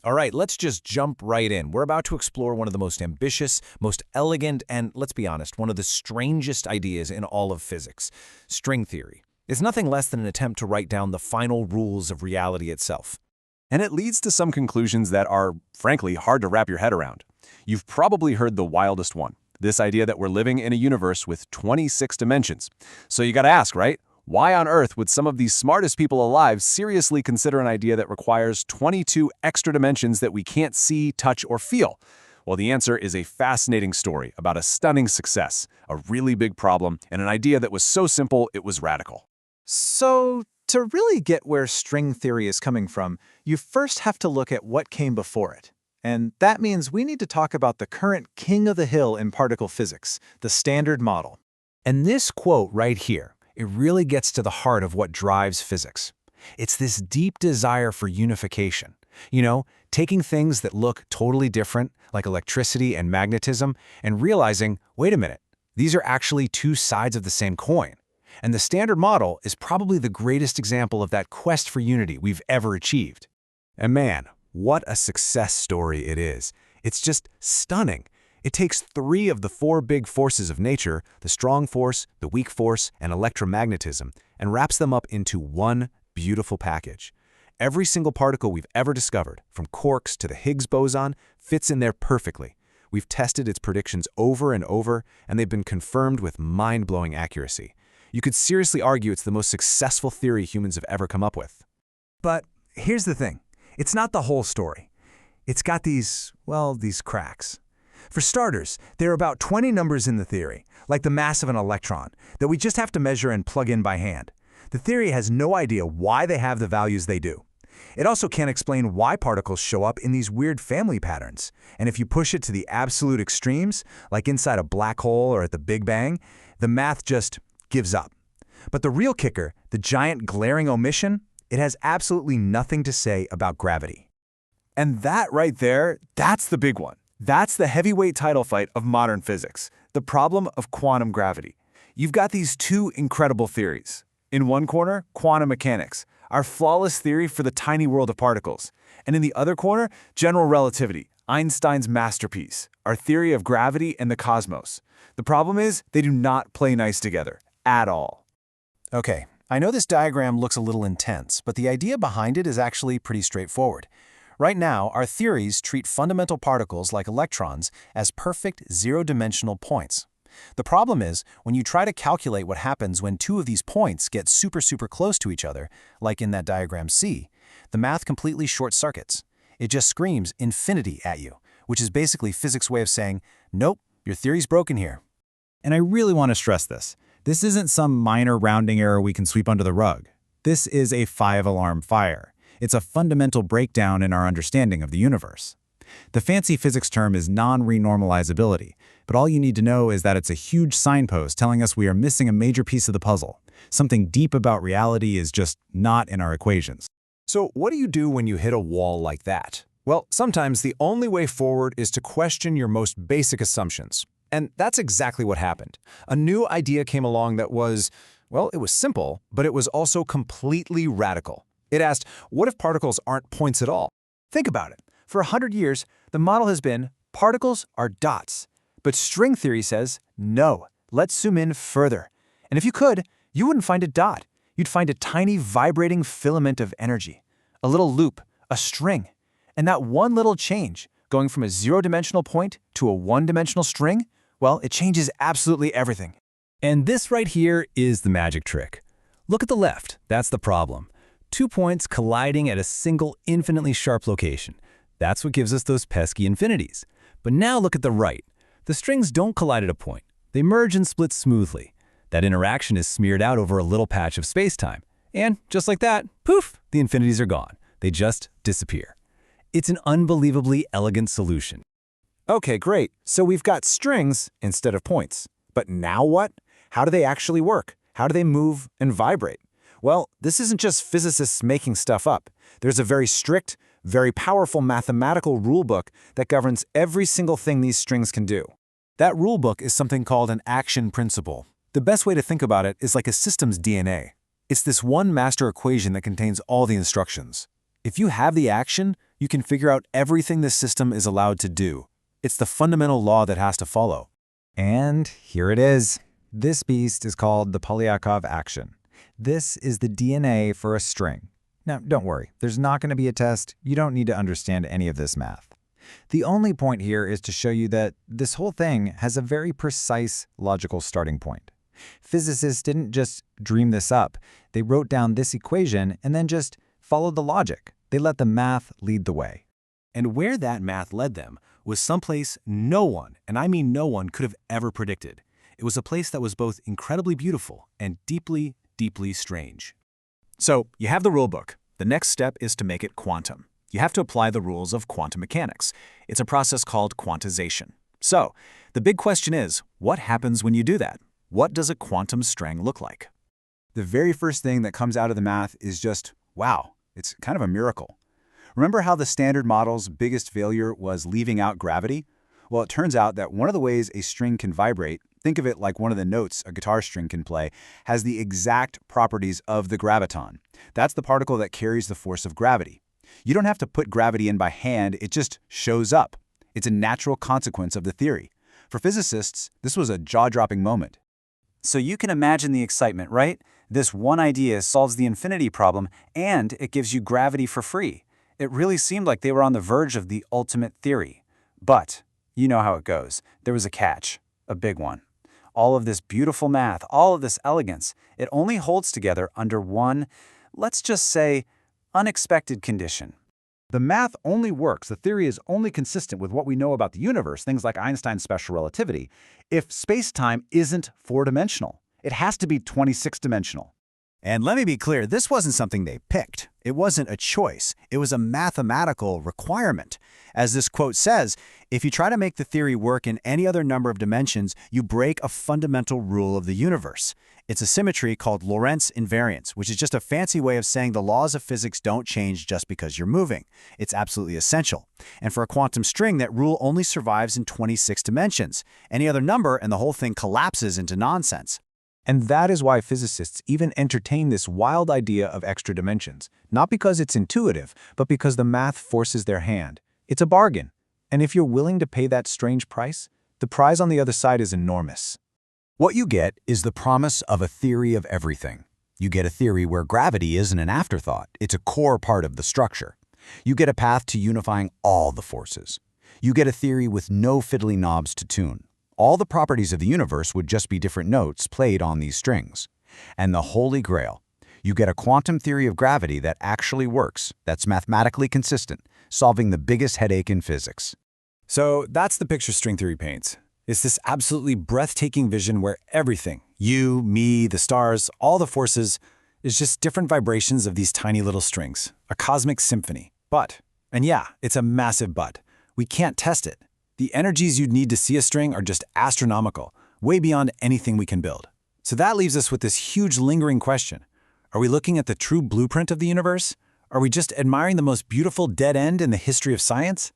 All right, let's just jump right in. We're about to explore one of the most ambitious, most elegant, and let's be honest, one of the strangest ideas in all of physics, string theory. It's nothing less than an attempt to write down the final rules of reality itself. And it leads to some conclusions that are, frankly, hard to wrap your head around. You've probably heard the wildest one, this idea that we're living in a universe with 26 dimensions. So you gotta ask, right? Why on earth would some of the smartest people alive seriously consider an idea that requires 22 extra dimensions that we can't see, touch, or feel? Well, the answer is a fascinating story about a stunning success, a really big problem, and an idea that was so simple it was radical. So, to really get where string theory is coming from, you first have to look at what came before it. And that means we need to talk about the current king of the hill in particle physics, the Standard Model. And this quote right here, it really gets to the heart of what drives physics. It's this deep desire for unification. Taking things that look totally different, like electricity and magnetism, and realizing, wait a minute, these are actually two sides of the same coin. And the Standard Model is probably the greatest example of that quest for unity we've ever achieved. And man, what a success story it is. It's just stunning. It takes three of the four big forces of nature, the strong force, the weak force, and electromagnetism, and wraps them up into one beautiful package. Every single particle we've ever discovered, from quarks to the Higgs boson, fits in there perfectly. We've tested its predictions over and over, and they've been confirmed with mind-blowing accuracy. You could seriously argue it's the most successful theory humans have ever come up with. But here's the thing. It's not the whole story. It's got these cracks. For starters, there are about 20 numbers in the theory, like the mass of an electron, that we just have to measure and plug in by hand. The theory has no idea why they have the values they do. It also can't explain why particles show up in these weird family patterns. And if you push it to the absolute extremes, like inside a black hole or at the Big Bang, the math just gives up. But the real kicker, the giant glaring omission, it has absolutely nothing to say about gravity. And that right there, that's the big one. That's the heavyweight title fight of modern physics, the problem of quantum gravity. You've got these two incredible theories. In one corner, quantum mechanics, our flawless theory for the tiny world of particles. And in the other corner, general relativity, Einstein's masterpiece, our theory of gravity and the cosmos. The problem is, they do not play nice together, at all. Okay, I know this diagram looks a little intense, but the idea behind it is actually pretty straightforward. Right now, our theories treat fundamental particles like electrons as perfect zero-dimensional points. The problem is, when you try to calculate what happens when two of these points get super close to each other, like in that diagram C, the math completely short-circuits. It just screams infinity at you, which is basically physics' way of saying, nope, your theory's broken here. And I really want to stress this. This isn't some minor rounding error we can sweep under the rug. This is a 5-alarm fire. It's a fundamental breakdown in our understanding of the universe. The fancy physics term is non-renormalizability, but all you need to know is that it's a huge signpost telling us we are missing a major piece of the puzzle. Something deep about reality is just not in our equations. So what do you do when you hit a wall like that? Well, sometimes the only way forward is to question your most basic assumptions. And that's exactly what happened. A new idea came along that was, well, it was simple, but it was also completely radical. It asked, what if particles aren't points at all? Think about it. For 100 years, the model has been particles are dots. But string theory says, no, let's zoom in further. And if you could, you wouldn't find a dot. You'd find a tiny vibrating filament of energy, a little loop, a string. And that one little change, going from a zero-dimensional point to a one-dimensional string, well, it changes absolutely everything. And this right here is the magic trick. Look at the left, that's the problem. 2 points colliding at a single infinitely sharp location. That's what gives us those pesky infinities. But now look at the right. The strings don't collide at a point. They merge and split smoothly. That interaction is smeared out over a little patch of space-time. And just like that, poof, the infinities are gone. They just disappear. It's an unbelievably elegant solution. Okay, great. So we've got strings instead of points. But now what? How do they actually work? How do they move and vibrate? Well, this isn't just physicists making stuff up. There's a very strict, very powerful mathematical rulebook that governs every single thing these strings can do. That rulebook is something called an action principle. The best way to think about it is like a system's DNA. It's this one master equation that contains all the instructions. If you have the action, you can figure out everything this system is allowed to do. It's the fundamental law that has to follow. And here it is. This beast is called the Polyakov action. This is the DNA for a string. Now, don't worry, there's not going to be a test. You don't need to understand any of this math. The only point here is to show you that this whole thing has a very precise logical starting point. Physicists didn't just dream this up. They wrote down this equation and then just followed the logic. They let the math lead the way. And where that math led them was someplace no one, and I mean no one, could have ever predicted. It was a place that was both incredibly beautiful and deeply, deeply strange. So, you have the rulebook. The next step is to make it quantum. You have to apply the rules of quantum mechanics. It's a process called quantization. So, the big question is, what happens when you do that? What does a quantum string look like? The very first thing that comes out of the math is just, wow, it's kind of a miracle. Remember how the standard model's biggest failure was leaving out gravity? Well, it turns out that one of the ways a string can vibrate, think of it like one of the notes a guitar string can play, has the exact properties of the graviton. That's the particle that carries the force of gravity. You don't have to put gravity in by hand, it just shows up. It's a natural consequence of the theory. For physicists, this was a jaw-dropping moment. So you can imagine the excitement, right? This one idea solves the infinity problem, and it gives you gravity for free. It really seemed like they were on the verge of the ultimate theory. But, you know how it goes. There was a catch, a big one. All of this beautiful math, all of this elegance, it only holds together under one, let's just say, unexpected condition. The math only works, the theory is only consistent with what we know about the universe, things like Einstein's special relativity, if space-time isn't four-dimensional. It has to be 26-dimensional. And let me be clear, this wasn't something they picked. It wasn't a choice. It was a mathematical requirement. As this quote says, if you try to make the theory work in any other number of dimensions, you break a fundamental rule of the universe. It's a symmetry called Lorentz invariance, which is just a fancy way of saying the laws of physics don't change just because you're moving. It's absolutely essential. And for a quantum string, that rule only survives in 26 dimensions. Any other number and the whole thing collapses into nonsense. And that is why physicists even entertain this wild idea of extra dimensions, not because it's intuitive, but because the math forces their hand. It's a bargain. And if you're willing to pay that strange price, the prize on the other side is enormous. What you get is the promise of a theory of everything. You get a theory where gravity isn't an afterthought, it's a core part of the structure. You get a path to unifying all the forces. You get a theory with no fiddly knobs to tune. All the properties of the universe would just be different notes played on these strings. And the Holy Grail. You get a quantum theory of gravity that actually works, that's mathematically consistent, solving the biggest headache in physics. So that's the picture string theory paints. It's this absolutely breathtaking vision where everything, you, me, the stars, all the forces, is just different vibrations of these tiny little strings, a cosmic symphony. But, and yeah, it's a massive but, we can't test it. The energies you'd need to see a string are just astronomical, way beyond anything we can build. So that leaves us with this huge lingering question. Are we looking at the true blueprint of the universe? Are we just admiring the most beautiful dead end in the history of science?